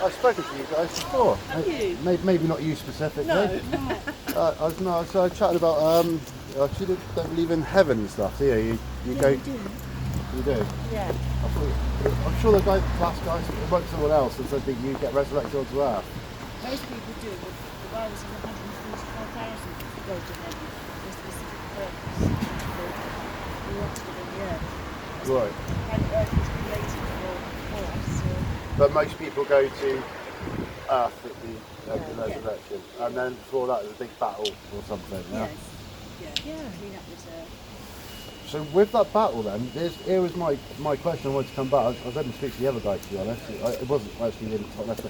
I've spoken to you guys before. Have you? Maybe not you specifically. No. So I chatted about you don't believe in heaven and stuff, do you? You go. We do. You do. Yeah. I'm sure the last guy spoke to someone else and said that you get resurrected onto earth. Most people do, but the Bible says 144,000 go to heaven for a specific purpose. We want to live in the earth. Right. And the earth was created for us. So But most people go to earth at the resurrection, and then before that there's a big battle or something. Yeah. yes. Yeah. I mean, that was So with that battle then, here was my question. I wanted to come back. I was hoping to speak to the other guy, to be honest. It wasn't actually really top left.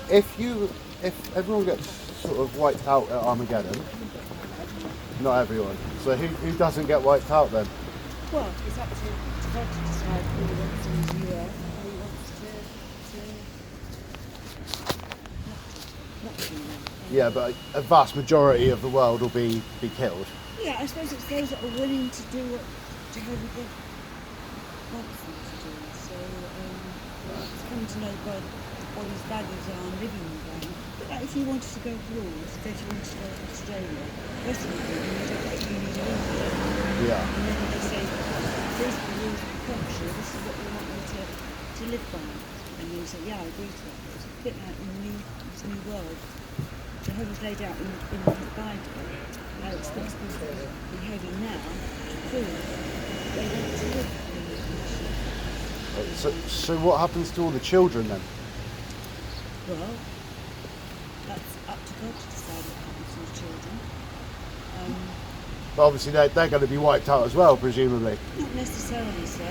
If everyone gets sort of wiped out at Armageddon, not everyone. So who doesn't get wiped out then? well, it's up to God to decide who he wants to use the earth and who he wants to not do that. Yeah, but a vast majority of the world will be killed. Yeah, I suppose it's those that are willing to do what Jehovah God wants them to do. So it's coming to know God, what his values are and living by them. But like if you wanted to go abroad, say if you wanted to go to Australia, most of the people you need a visa. Yeah. And then they say, these are the rules of the country, this is what we want you to live by. And you say, yeah, I agree to that. It's a bit like in this new world. Jehovah's laid out in his Bible how it's supposed to be behaving now to prove they want to live in the nation. So what happens to all the children then? Well, that's up to God to decide what happens to the children. But obviously they're going to be wiped out as well, presumably. Not necessarily so.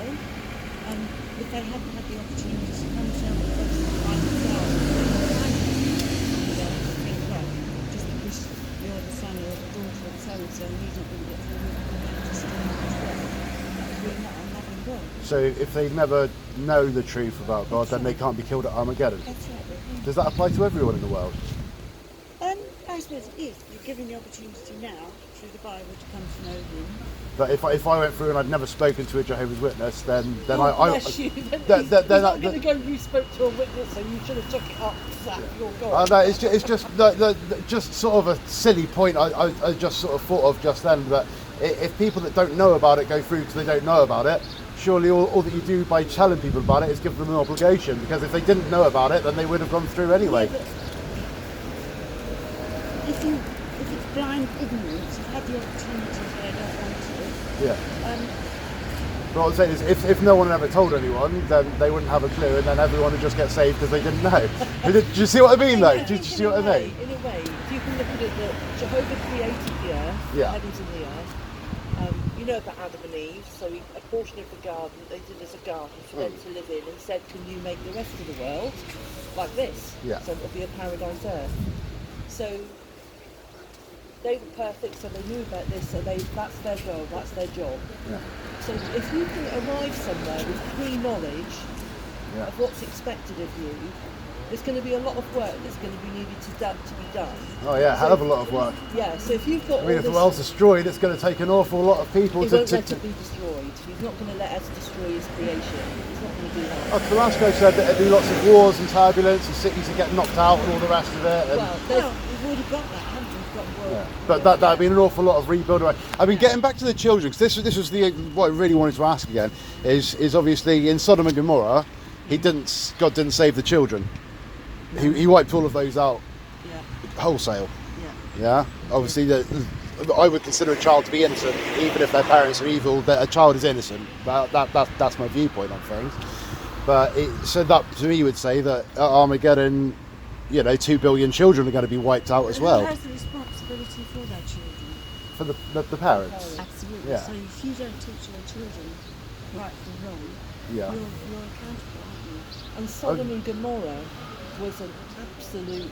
If they haven't had the opportunity to come to know what God's like themselves, they'll think, well, just because you're the son or the daughter of so-and-so and he's not going to get through with it, just that's really not a loving God. So if they never know the truth about God, then they can't be killed at Armageddon. That's right. Does that apply to everyone in the world? I suppose it is. You're given the opportunity now through the Bible to come to know him. But if I went through and I'd never spoken to a Jehovah's Witness, then Bless you. Then he's not going to go, you spoke to a witness, so you should have took it up. You're God. No, it's just sort of a silly point I just sort of thought of just then. That if people that don't know about it go through because they don't know about it, surely all that you do by telling people about it is give them an obligation. Because if they didn't know about it, then they would have gone through anyway. Yeah, if it's blind ignorance, you've had the opportunity if they don't want to. Yeah. But what I'm saying is, if no one ever told anyone, then they wouldn't have a clue, and then everyone would just get saved because they didn't know. Do you see what I mean, though? Do you see what I mean? In a way, if you can look at it, that Jehovah created the earth, the heavens and the earth. You know about Adam and Eve, so a portion of the garden they did as a garden for them to live in, and said, can you make the rest of the world like this? Yeah. So it'll be a paradise earth. So they were perfect, so they knew about this, so that's their goal, that's their job. Yeah. So if you can arrive somewhere with pre-knowledge of what's expected of you, there's going to be a lot of work that's going to be needed to be done. Oh yeah, hell of a lot of work. Yeah, so if you've got If the world's destroyed, it's going to take an awful lot of people He won't let it be destroyed. He's not going to let us destroy his creation. He's not going to do that. Carrasco said that there'd be lots of wars and turbulence and cities would get knocked out and all the rest of it. And Well, we've already got that, haven't we? We've got world. But that'd be an awful lot of rebuild. I mean, getting back to the children, because this was what I really wanted to ask again, is obviously in Sodom and Gomorrah, God didn't save the children. He wiped all of those out wholesale. Yeah. Obviously, I would consider a child to be innocent, even if their parents are evil. That a child is innocent. That's my viewpoint on things. But so that to me would say that at Armageddon, 2 billion children are going to be wiped out as well. Who has the responsibility for their children? For the parents. Absolutely. Yeah. So if you don't teach your children right from wrong, you're accountable, aren't you? And Sodom and Gomorrah was an absolute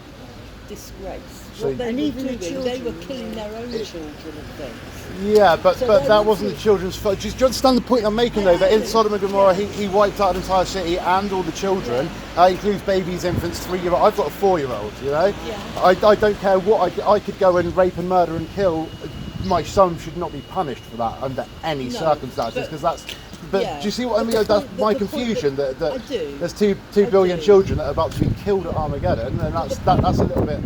disgrace. So What they and were even the doing, they were children, killing their own children and things. Yeah, but So that wasn't the children's fault. Do you understand the point I'm making, though? That in Sodom and Gomorrah, he wiped out an entire city and all the children. Includes babies, infants, 3-year-old. I've got a 4-year-old, Yeah. I don't care what I could go and rape and murder and kill. My son should not be punished for that under any circumstances, because But Yeah. do you see what I mean? But That's the my point confusion that- that I do. there's two I billion do. children that are about to be killed at Armageddon, and that's a little bit.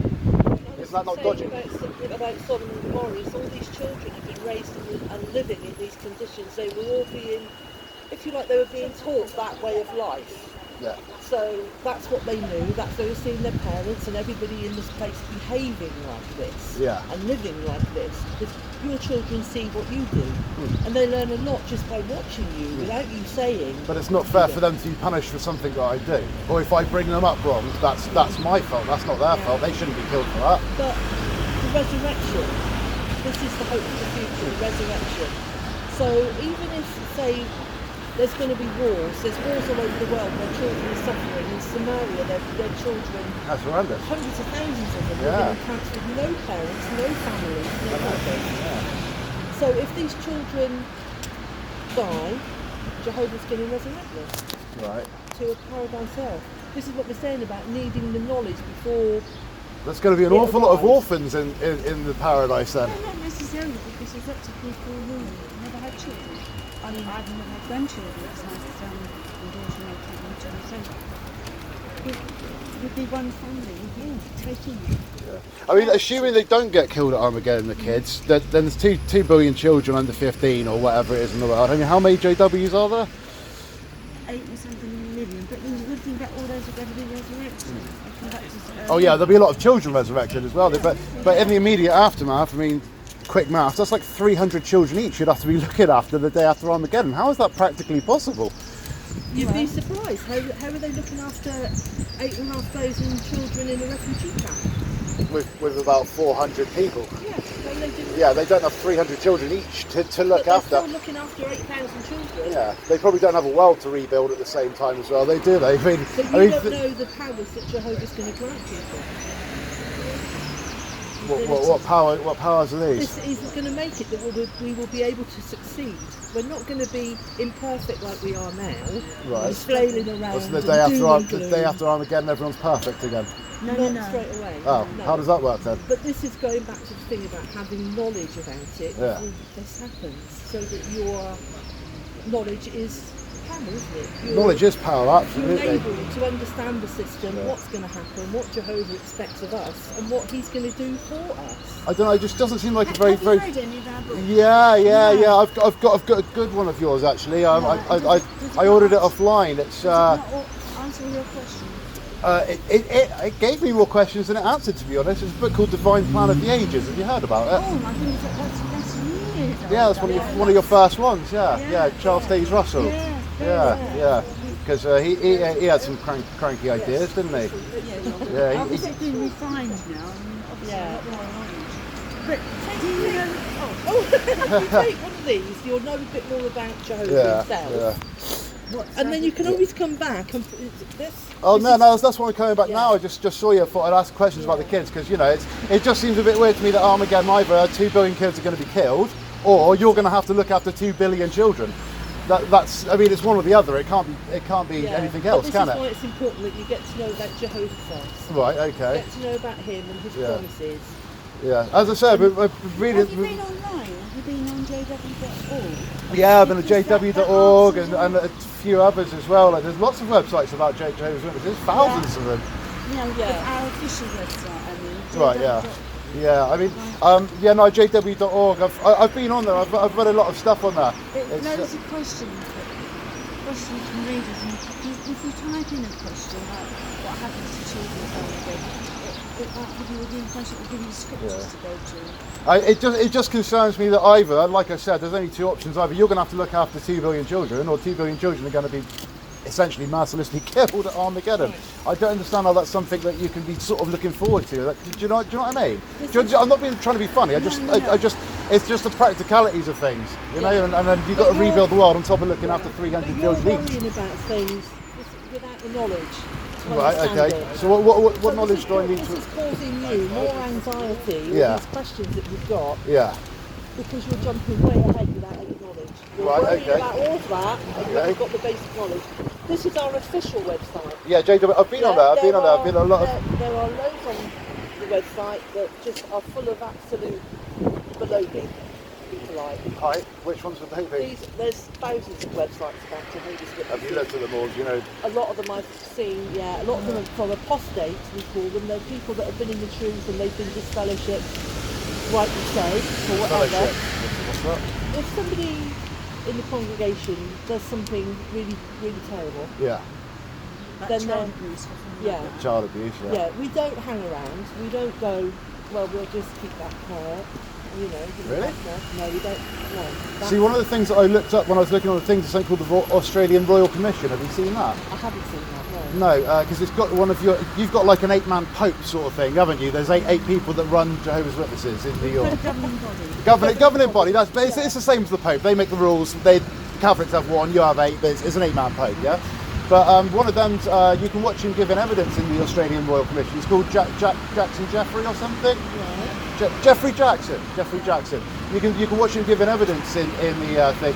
Is that not dodgy? About Sodom and Gomorrah is all these children have been raised and living in these conditions. They were all being, if you like, they were being taught that way of life. Yeah. So that's what they knew. That's they were seeing their parents and everybody in this place behaving like this. Yeah. And living like this. Because your children see what you do, and they learn a lot just by watching you without you saying. But it's not fair for them to be punished for something that I do. Or if I bring them up wrong, that's my fault. That's not their fault. They shouldn't be killed for that. But the resurrection, this is the hope for the future, the resurrection. So even if, say, there's going to be wars, there's wars all over the world where children are suffering. In Somalia, their children, That's horrendous. hundreds of thousands of them, Yeah. living in camps with no parents, no families, no nothing. So if these children die, Jehovah's going to resurrect them Right. to a paradise earth. This is what we're saying about needing the knowledge before. There's going to be an It awful lot of arrives. orphans in the paradise then. No, not necessarily, because there's lots of people who never had children. I mean, I've never had grandchildren, as my son and daughter make grandchildren. So it would be one family, taking it. I mean, assuming they don't get killed at Armageddon, the kids, then there's 2 billion children under 15 or whatever it is in the world. I mean, how many JWs are there? 8 or something million, but then the good thing about all those are going to be resurrected. They come back to, Oh yeah, there'll be a lot of children resurrected as well. But in the immediate aftermath, I mean, quick math, that's like 300 children each you'd have to be looking after the day after Armageddon. How is that practically possible? You'd be surprised. How are they looking after 8,500 children in a refugee camp? With about 400 people. Yeah, well, they do. Yeah, they don't have 300 children each to But look they're after. still looking after 8,000 children. Yeah, they probably don't have a world to rebuild at the same time as well. They do. They. But you I mean, don't know the powers that Jehovah's going to grant people. what powers are these? This isn't going to make it that we will be able to succeed. We're not going to be imperfect like we are now. Right. Just flailing around. What's the and day after doom and gloom. Armageddon? Everyone's perfect again. Not straight away. Oh, no. how does that work then? But this is going back to the thing about having knowledge about it Yeah. before this happens, so that your knowledge is power, isn't it? Knowledge is power, You're absolutely. able to understand the system, what's going to happen, what Jehovah expects of us, and what he's going to do for us. I don't know. It just doesn't seem like a Have very, you very. read any of our books? Yeah. I've got a good one of yours actually. I ordered it offline. It's Does it not answer your question? it gave me more questions than it answered, to be honest. It's a book called Divine Plan of the Ages. Have you heard about it? Oh my goodness, that's years old. Yeah, that's one of your first ones. Yeah, Charles Taze Russell. Yeah. Because he had some cranky ideas, didn't he? Yeah. Obviously it's been refined now. I mean, obviously a lot more knowledge. But do you know? If you take one of these, you'll know a bit more about Jehovah himself. And then you can always come back and this. Oh no, that's why I'm coming back now. I just saw you. I thought I'd ask questions about the kids because it just seems a bit weird to me that Armageddon either 2 billion kids are going to be killed, or you're going to have to look after 2 billion children. That's I mean, it's one or the other. It can't be anything else, can This is it? why it's important that you get to know about Jehovah first. Right. Okay. Get to know about him and his promises. Yeah. As I said, we're really. Have you been online? Have you been on jw.org? Yeah, I've been at jw.org and a few others as well. Like, there's lots of websites about Jehovah's Witnesses, thousands of them. You know, our official website, I mean. Right, yeah. I mean, jw.org. I've been on there. I've read a lot of stuff on there. There's loads of questions from readers, and if you type in a question like what happens to children at Armageddon, it might give you all the information, it will give you the scriptures to go to. It just concerns me that either, like I said, there's only two options. Either you're going to have to look after 2 billion children, or 2 billion children are going to be essentially mercilessly killed at Armageddon. I don't understand how that's something that you can be sort of looking forward to. Do you know what I mean? I'm not trying to be funny. It's just the practicalities of things, and then you've got to rebuild the world on top of looking after 300 But children you're each. worrying about things without the knowledge. Right, okay. So what knowledge do I need This to... is causing you more anxiety with these questions that you've got. Yeah. Because you're jumping way ahead without any knowledge. You're Right, worrying okay. about all of that, and you've got the basic knowledge. This is our official website. Yeah, JW, I've been on there. I've been on a lot of... There are loads on the website that just are full of absolute baloney. people like. Hi, which ones would they be? There's thousands of websites about Jehovah's Witnesses. Have you looked at them all, do you know? A lot of them I've seen, yeah. A lot of them are from apostates, we call them. They're people that have been in the truth and they've been disfellowshipped, rightly so, or whatever. Fellowship. What's that? If somebody in the congregation does something really, really terrible, Yeah. Like then child abuse or something yeah. like that. Child abuse, yeah. Yeah, we don't hang around. We don't go, well, we'll just keep that quiet. You know. Really? No, we don't. No. See, one of the things that I looked up when I was looking on the things is something called the Australian Royal Commission. Have you seen that? I haven't seen that, no. No, because it's got you've got like an 8-man pope sort of thing, haven't you? There's eight people that run Jehovah's Witnesses in New York. Governing body. Governing body. It's the same as the pope. They make the rules. Catholics have one. You have 8. It's an 8-man pope, yeah. But one of them, you can watch him giving evidence in the Australian Royal Commission. He's called Jackson Jeffrey or something. Right. Jeffrey Jackson. You can watch him giving evidence in the thing.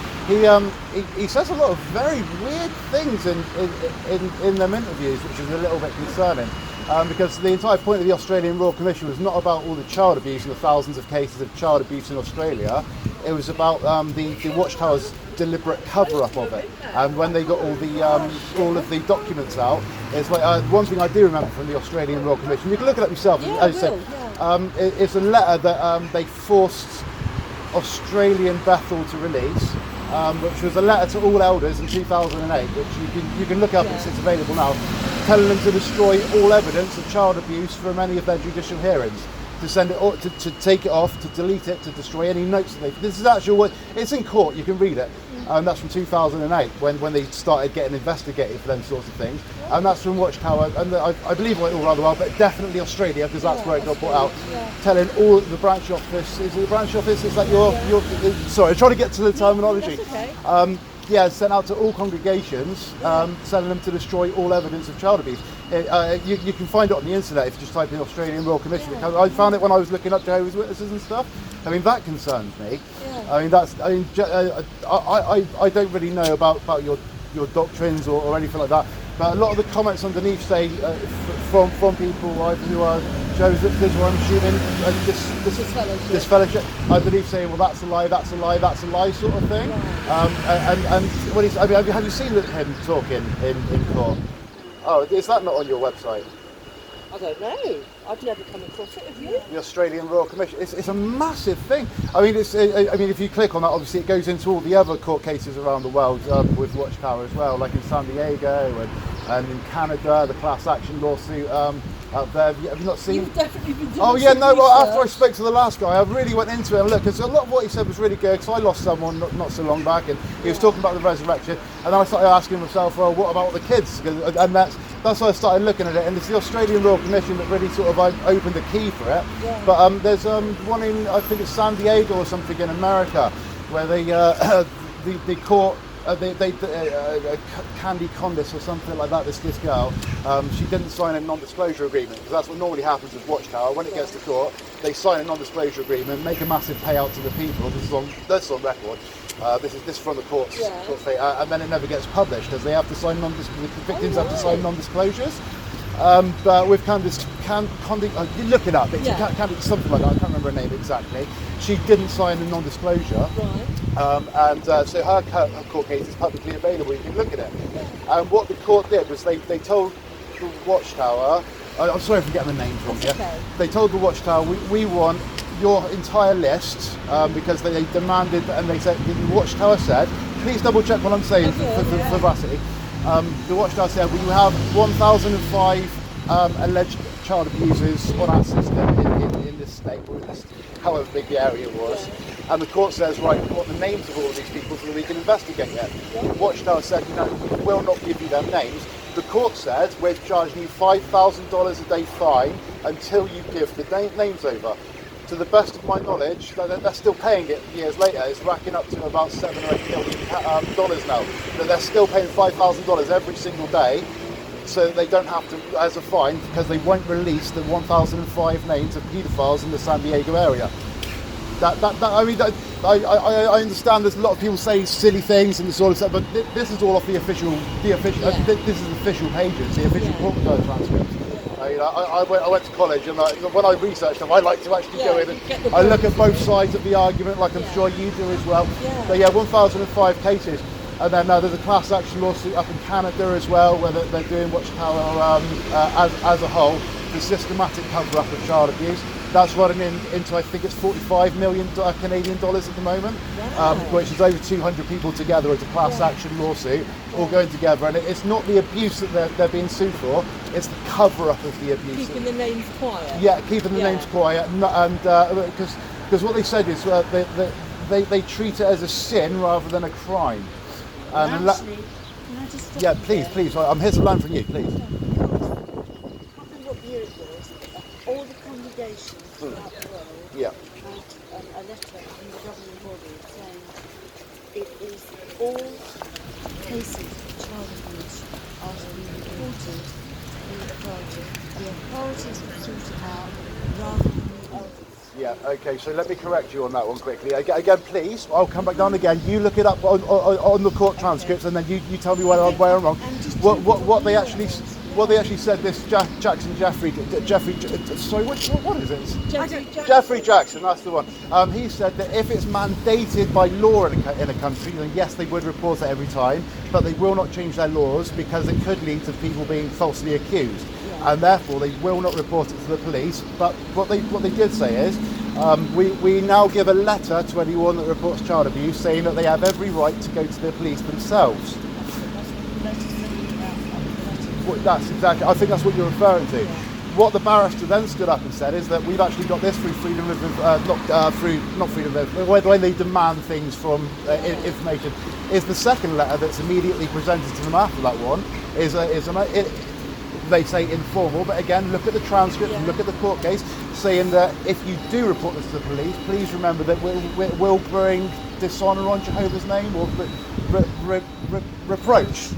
He says a lot of very weird things in them interviews, which is a little bit concerning. Because the entire point of the Australian Royal Commission was not about all the child abuse and the thousands of cases of child abuse in Australia. It was about the Watchtower's deliberate cover-up of it. And when they got all of the documents out, it's like one thing I do remember from the Australian Royal Commission. You can look it up yourself. Yeah, As you said, it's a letter that they forced Australian Bethel to release, which was a letter to all elders in 2008, which you can look up. It's available now, telling them to destroy all evidence of child abuse from any of their judicial hearings, to send it, to take it off, to delete it, to destroy any notes that they. This is actually what it's in court. You can read it. That's from 2008 when they started getting investigated for them sorts of things, and that's from Watchtower, and I believe it went all rather well, but definitely Australia, because that's where it got brought out. Telling all the branch office, is it the branch office? Is that your sorry, I'm trying to get to the terminology. That's okay. Sent out to all congregations, telling them to destroy all evidence of child abuse. You can find it on the internet if you just type in Australian Royal Commission. I found it when I was looking up Jehovah's Witnesses and stuff. I mean, that concerns me. Yeah. I don't really know about your doctrines or anything like that. But a lot of the comments underneath say from people who are Jehovah's Witnesses, or I'm assuming this fellowship, underneath saying, well, that's a lie, that's a lie, that's a lie, sort of thing. And what he's, I mean, have you seen him talking in court? Oh, is that not on your website? I don't know. I've never come across it. Have you? The Australian Royal Commission. It's a massive thing. I mean, if you click on that, obviously it goes into all the other court cases around the world with Watchtower as well, like in San Diego and in Canada, the class action lawsuit out there. Have you not seen? You've definitely been doing Oh yeah, some no. Well, research. after I spoke to the last guy, I really went into it and looked. Because a lot of what he said was really good. Because I lost someone not so long back, and he was talking about the resurrection. And then I started asking myself, well, what about the kids? And that's why I started looking at it. And it's the Australian Royal Commission that really sort of opened the key for it. Yeah. But there's one in, I think it's San Diego or something in America, where they the court. Candy Condis or something like that, this girl, she didn't sign a non-disclosure agreement, because that's what normally happens with Watchtower. When it gets to court, they sign a non-disclosure agreement, make a massive payout to the people. This is on record. This is from the courts, and then it never gets published, because they have to sign the victims have to sign non-disclosures. But with you look it up, Candy, something like that, I can't remember her name exactly. She didn't sign a non-disclosure. Right. So her court case is publicly available, you can look at it. And what the court did was they told the Watchtower, I'm sorry if I'm getting the names wrong here, okay. They told the Watchtower, we want your entire list, because they demanded, and they said, the Watchtower said, please double check what I'm saying for veracity. The Watchtower said, we have 1,005 alleged child abusers on our system in this state, or in this, however big the area was. And the court says, right, we want the names of all of these people so that we can investigate them. The Watchtower said, we will not give you their names. The court said, we're charging you $5,000 a day fine until you give the names over. To the best of my knowledge, they're still paying it years later. It's racking up to about $7 or $8 million now. But they're still paying $5,000 every single day, so that they don't have to, as a fine, because they won't release the 1,005 names of paedophiles in the San Diego area. I understand there's a lot of people say silly things and this sort of stuff, but this is all off the official. This is official pages, the official court transcripts. I went to college, and when I researched them, I like to actually go in and I look at both sides of the argument, like I'm sure you do as well. But yeah, 1,005 cases. And then there's a class action lawsuit up in Canada as well, where they're doing Watchtower as a whole, the systematic cover-up of child abuse. That's running into, I think it's 45 million Canadian dollars at the moment, which is over 200 people together as a class action lawsuit, all going together. And it's not the abuse that they're being sued for, it's the cover-up of the abuse. Keeping the names quiet. Yeah, keeping the names quiet. And because what they said is they treat it as a sin rather than a crime. Actually, can I just stop you please, there? please. I'm here to learn from you, please. I can't remember what year it was. All the congregations throughout the world Yeah. had a letter from the governing body saying it is all cases of child abuse are to be reported to the authorities. The authorities will sort it out rather than the elders. Yeah, okay, so let me correct you on that one quickly. Again, please, I'll come back down again. You look it up on the court transcripts, and then you tell me where I'm wrong. What they actually said, this Jeffrey, sorry, what is it? Jeffrey Jackson, that's the one. He said that if it's mandated by law in a country, then yes, they would report it every time, but they will not change their laws because it could lead to people being falsely accused. And therefore they will not report it to the police. But what they did say is, we now give a letter to anyone that reports child abuse saying that they have every right to go to the police themselves. That's exactly, I think that's what you're referring to. What the barrister then stood up and said is that we've actually got this through freedom of, not freedom of, when they demand things from information, is the second letter that's immediately presented to them after that one, they say informal, but again, look at the transcript and look at the court case, saying that if you do report this to the police, please remember that we'll bring dishonour on Jehovah's name, or reproach.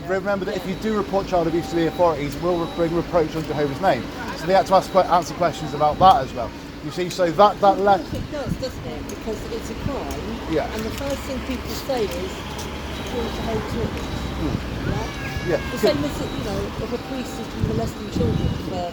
Remember that if you do report child abuse to the authorities, we'll bring reproach on Jehovah's name. So they had to answer questions about that as well. You see, so that letter... It does, doesn't it? Because it's a crime, and the first thing people say is, you're Jehovah's Witness. Yeah. The same as, if a priest has been molesting children for...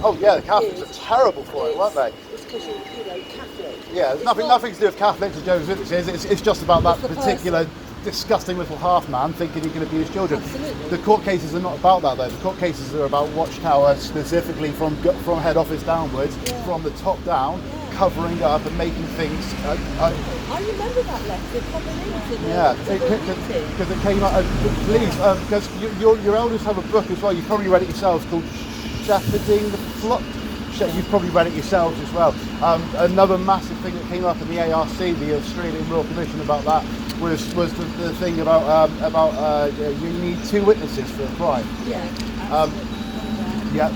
Oh yeah, the Catholics are terrible for it, weren't they? It's because you're, Catholic. Yeah, it's nothing to do with Catholics or Jehovah's Witnesses. It's just about that particular disgusting little half man thinking he can abuse children. Absolutely. The court cases are not about that though. The court cases are about Watchtower specifically from head office downwards, from the top down, covering up and making things. I remember that letter coming into the. Yeah, because it came out. Please, because your elders have a book as well. You've probably read it yourselves called Shepherding the Flock. You've probably read it yourselves as well. Another massive thing that came up in the ARC, the Australian Royal Commission, about that was the thing about you need two witnesses for a crime.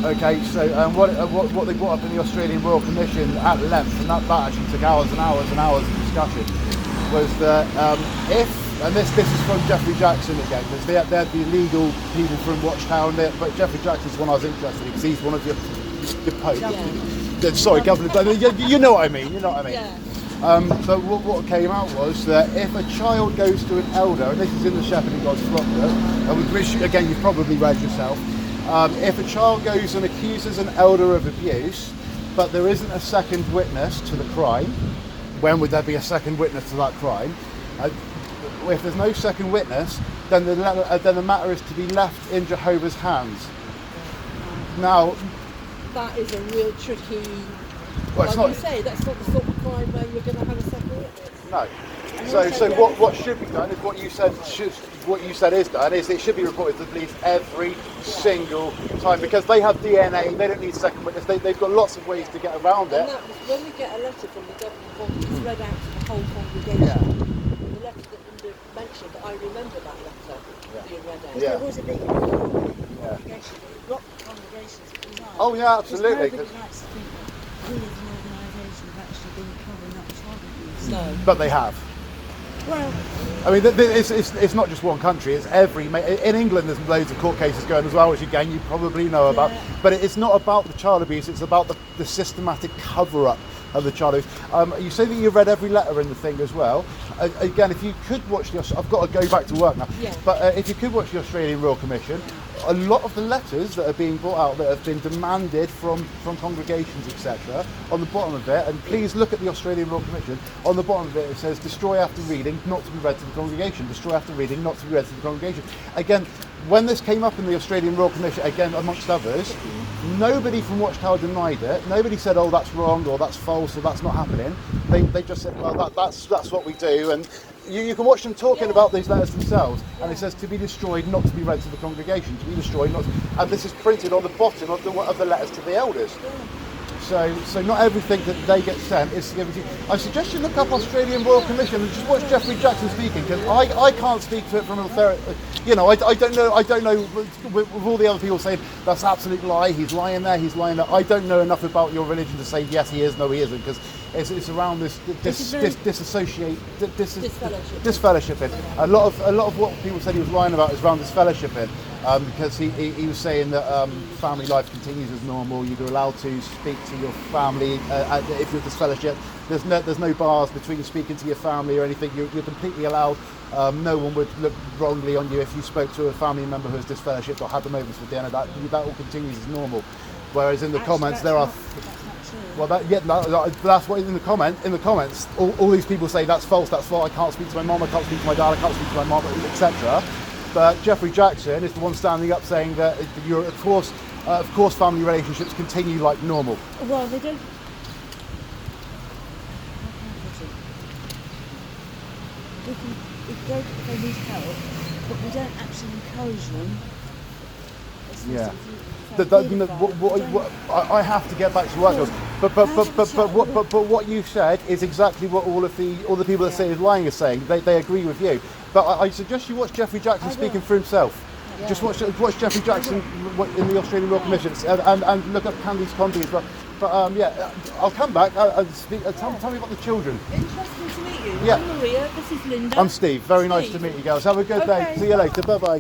Okay. So what they brought up in the Australian Royal Commission at length, and that actually took hours and hours and hours of discussion, was that if, and this is from Jeffrey Jackson again, because they'd be legal people from Watchtower, but Jeffrey Jackson's one I was interested in because he's one of your Pope. Sorry, Governor. You know what I mean. So what came out was that if a child goes to an elder, and this is in the Shepherding God's Flock book, which again you've probably read yourself, if a child goes and accuses an elder of abuse, but there isn't a second witness to the crime, when would there be a second witness to that crime? If there's no second witness, then the matter is to be left in Jehovah's hands. Now, that is a real tricky. Well, like you say, that's not the sort of crime where you're going to have a second witness. No. So what should be done is what you said is done is it should be reported to the police every single time, because they have DNA. They don't need second witness. They've got lots of ways to get around it. And that was when we get a letter from the governing body, it's read out to the whole congregation. The letter that Linda mentioned, I remember that letter being read out. There was a big congregation. Rock congregations. Oh yeah, absolutely. Nobody likes to think that we as an organisation have actually been covering up child abuse. No. But they have. Well, I mean, it's not just one country. It's in England. There's loads of court cases going as well, which again you probably know about. But it's not about the child abuse. It's about the systematic cover-up of the child abuse. You say that you read every letter in the thing as well. Again, if you could watch I've got to go back to work now. But if you could watch the Australian Royal Commission, a lot of the letters that are being brought out that have been demanded from congregations, etc., on the bottom of it, and please look at the Australian Royal Commission, on the bottom of it says destroy after reading, not to be read to the congregation, destroy after reading, not to be read to the congregation. Again, when this came up in the Australian Royal Commission, again amongst others, nobody from Watchtower denied it. Nobody said, oh, that's wrong, or that's false, or that's not happening. They just said, well, that's what we do. And you can watch them talking about these letters themselves, and it says to be destroyed, not to be read to the congregation, to be destroyed, not to, and this is printed on the bottom of the letters to the elders. So not everything that they get sent is given to you. I suggest you look up Australian Royal Commission and just watch Jeffrey Jackson speaking, because I can't speak to it from authority. You know, I don't know with all the other people saying that's absolute lie, he's lying there. I don't know enough about your religion to say yes he is, no he isn't, because it's around this disfellowshipping. A lot of what people said he was lying about is around disfellowshipping. Because he was saying that family life continues as normal. You're allowed to speak to your family if you're disfellowship. There's no bars between speaking to your family or anything. You're completely allowed. No one would look wrongly on you if you spoke to a family member who has disfellowshipped or had the moments for dinner. That all continues as normal. Whereas in the comments there are. Well, that's what in the comments, all these people say that's false. I can't speak to my mom. I can't speak to my dad. I can't speak to my mom, etc. But Jeffrey Jackson is the one standing up saying that of course, family relationships continue like normal. Well, they don't. If they need help, but we don't actually encourage them. Yeah. I have to get back to work, but what you said is exactly what all the people that say he's lying are saying. They agree with you. But I suggest you watch Jeffrey Jackson speaking for himself. Yeah. Just watch Jeffrey Jackson in the Australian Royal Commission and look up Candice Condy as well. But I'll come back and speak. Tell me about the children. Interesting to meet you. Yeah. I'm Maria. This is Linda. I'm Steve. Very nice to meet you girls. Have a good day. See you later. Bye bye.